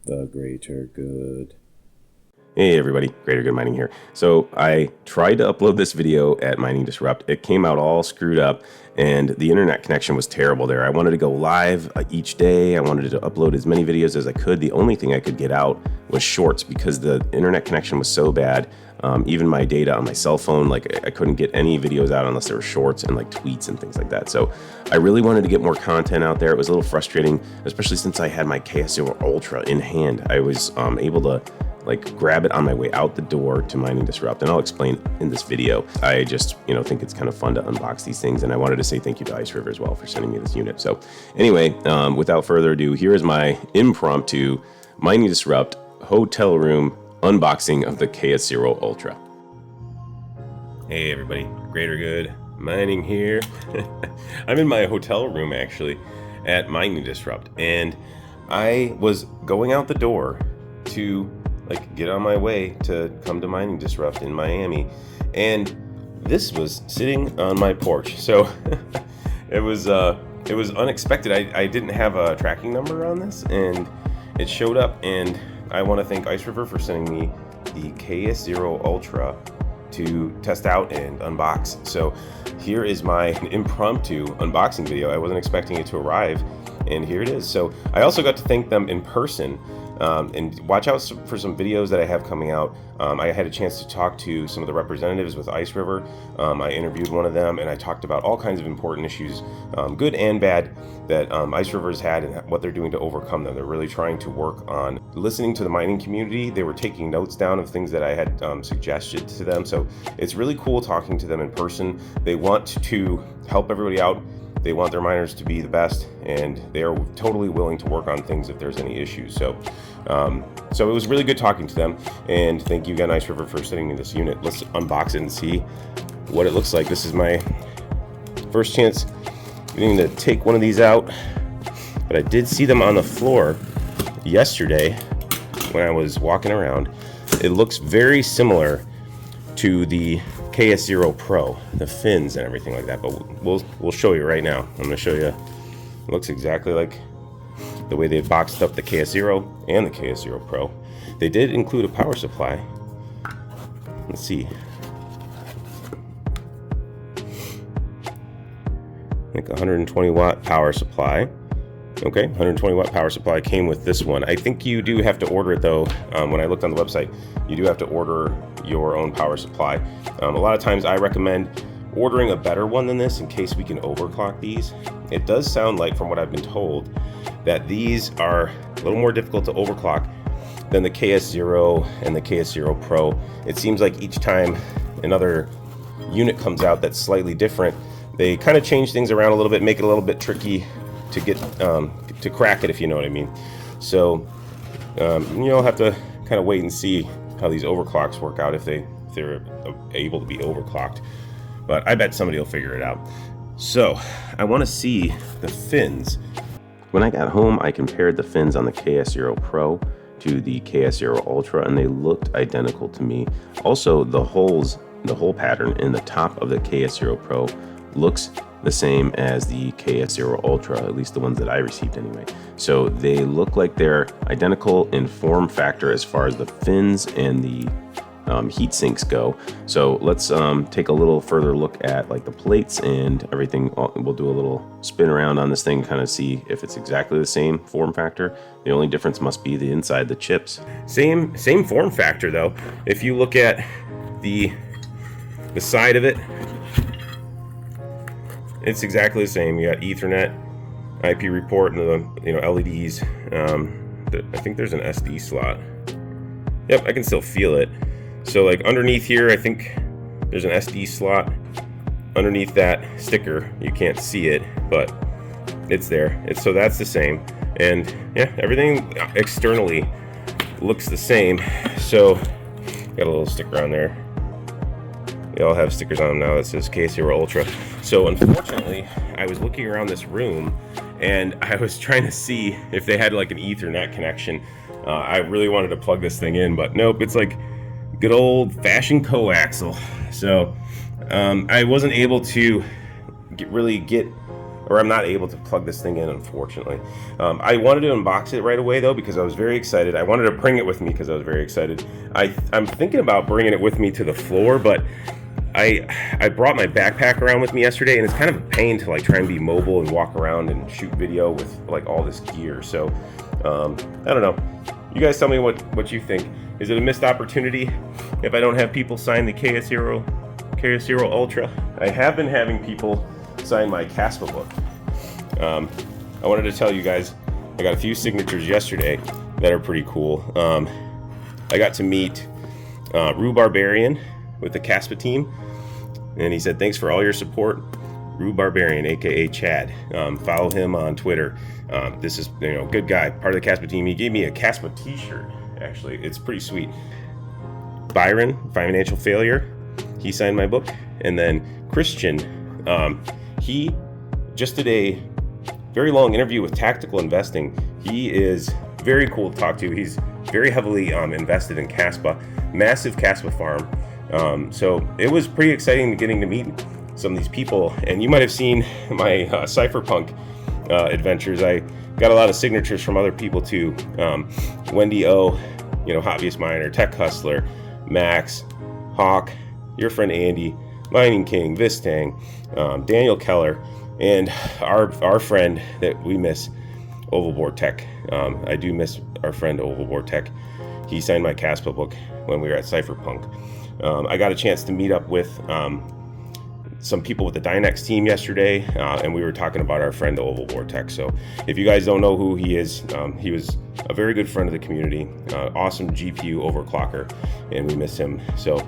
The greater good. Hey everybody, Greater Good Mining here. So I tried to upload this video at Mining Disrupt. It came out all screwed up and the internet connection was terrible there. I wanted to go live each day. I wanted to upload as many videos as I could. The only thing I could get out was shorts because the internet connection was so bad. Even my data on my cell phone, like I couldn't get any videos out unless there were shorts and like tweets and things like that. So I really wanted to get more content out there. It was a little frustrating, especially since I had my KS0 Ultra in hand. I was able to like grab it on my way out the door to Mining Disrupt, and I'll explain in this video. I just, think it's kind of fun to unbox these things, and I wanted to say thank you to Iceriver as well for sending me this unit. So anyway, without further ado, here is my impromptu Mining Disrupt hotel room unboxing of the KS0 Ultra. Hey everybody, Greater Good Mining here. I'm in my hotel room actually at Mining Disrupt, and I was going out the door to get on my way to come to Mining Disrupt in Miami, and this was sitting on my porch. So it was unexpected. I didn't have a tracking number on this, and it showed up, and I want to thank Iceriver for sending me the KS0 Ultra to test out and unbox. So here is my impromptu unboxing video. I wasn't expecting it to arrive, and here it is. So I also got to thank them in person. And watch out for some videos that I have coming out. I had a chance to talk to some of the representatives with Iceriver. I interviewed one of them, and I talked about all kinds of important issues, good and bad, that Iceriver has had and what they're doing to overcome them. They're really trying to work on listening to the mining community. They were taking notes down of things that I had suggested to them. So it's really cool talking to them in person. They want to help everybody out. They want their miners to be the best, and they are totally willing to work on things if there's any issues. So it was really good talking to them, and thank you again, Iceriver, for sending me this unit. Let's unbox it and see what it looks like. This is my first chance getting to take one of these out, but I did see them on the floor yesterday when I was walking around. It looks very similar to the KS0 Pro, the fins and everything like that, but we'll show you right now. I'm going to show you. It looks exactly like the way they boxed up the KS0 and the KS0 Pro. They did include a power supply. Let's see. Like 120 watt power supply. Okay, 120 watt power supply came with this one. I think you do have to order it though. When I looked on the website, you do have to order your own power supply. A lot of times I recommend ordering a better one than this in case we can overclock these. It does sound like, from what I've been told, that these are a little more difficult to overclock than the KS0 and the KS0 Pro. It seems like each time another unit comes out that's slightly different, they kind of change things around a little bit, make it a little bit tricky to get to crack it, if you know what I mean. So you'll have to kind of wait and see how these overclocks work out, if they're able to be overclocked. But I bet somebody will figure it out. So I want to see the fins. When I got home, I compared the fins on the KS0 Pro to the KS0 Ultra, and they looked identical to me. Also, the hole pattern in the top of the KS0 Pro looks the same as the KS0 Ultra, at least the ones that I received anyway. So they look like they're identical in form factor as far as the fins and the heat sinks go. So let's take a little further look at like the plates and everything. We'll do a little spin around on this thing, kind of see if it's exactly the same form factor. The only difference must be the inside, the chips. Same form factor though. If you look at the side of it, it's exactly the same. You got Ethernet, IP report, and the LEDs. I think there's an SD slot. Yep, I can still feel it. So like underneath here, I think there's an SD slot. Underneath that sticker, you can't see it, but it's there. So that's the same. And yeah, everything externally looks the same. So got a little sticker on there. They all have stickers on them now that says KS0 Ultra. So unfortunately, I was looking around this room and I was trying to see if they had like an Ethernet connection. I really wanted to plug this thing in, but nope, it's like good old-fashioned coaxial. So I wasn't able to really get or I'm not able to plug this thing in, unfortunately. I wanted to unbox it right away though, because I was very excited. I wanted to bring it with me because I was very excited. I'm thinking about bringing it with me to the floor, but I brought my backpack around with me yesterday, and it's kind of a pain to like try and be mobile and walk around and shoot video with like all this gear. So I don't know. You guys tell me what you think. Is it a missed opportunity if I don't have people sign the KS0 Ultra? I have been having people sign my Kaspa book. I wanted to tell you guys, I got a few signatures yesterday that are pretty cool. I got to meet Rue Barbarian with the Kaspa team, and he said, thanks for all your support. Rue Barbarian, aka Chad. Follow him on Twitter. This is, good guy, part of the Kaspa team. He gave me a Kaspa t-shirt, actually. It's pretty sweet. Byron, Financial Failure, he signed my book. And then Christian, he just did a very long interview with Tactical Investing. He is very cool to talk to. He's very heavily invested in Kaspa, massive Kaspa farm. So it was pretty exciting getting to meet some of these people. And you might have seen my cypherpunk adventures. I got a lot of signatures from other people too. Wendy O, Hobbyist Miner, Tech Hustler, Max, Hawk, your friend Andy, Mining King, Vistang, Daniel Keller, and our friend that we miss, Ovalboard Tech. I do miss our friend Ovalboard Tech. He signed my Kaspa book when we were at Cypherpunk. I got a chance to meet up with some people with the Dynex team yesterday, and we were talking about our friend the Ovalboard Tech. So if you guys don't know who he is, he was a very good friend of the community, awesome GPU overclocker, and we miss him. So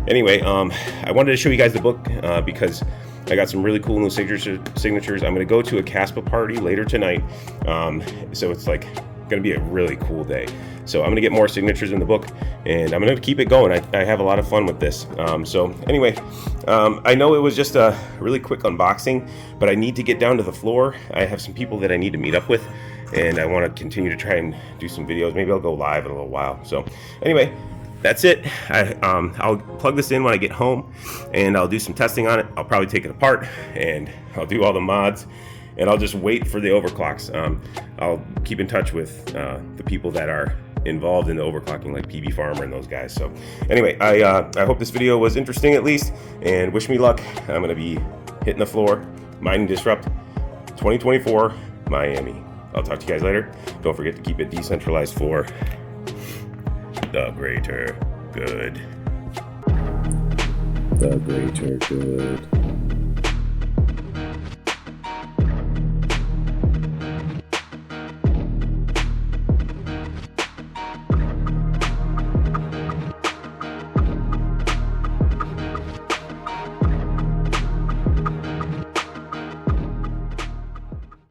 anyway, I wanted to show you guys the book because I got some really cool new signatures. I'm going to go to a Kaspa party later tonight, so it's like going to be a really cool day. So I'm going to get more signatures in the book, and I'm going to keep it going. I have a lot of fun with this. So anyway, I know it was just a really quick unboxing, but I need to get down to the floor. I have some people that I need to meet up with, and I want to continue to try and do some videos. Maybe I'll go live in a little while. So anyway, that's it. I'll plug this in when I get home, and I'll do some testing on it. I'll probably take it apart, and I'll do all the mods, and I'll just wait for the overclocks. I'll keep in touch with the people that are involved in the overclocking, like PB Farmer and those guys. So anyway, I hope this video was interesting at least, and wish me luck. I'm gonna be hitting the floor, Mining Disrupt 2024 Miami. I'll talk to you guys later. Don't forget to keep it decentralized for the greater good. The greater good.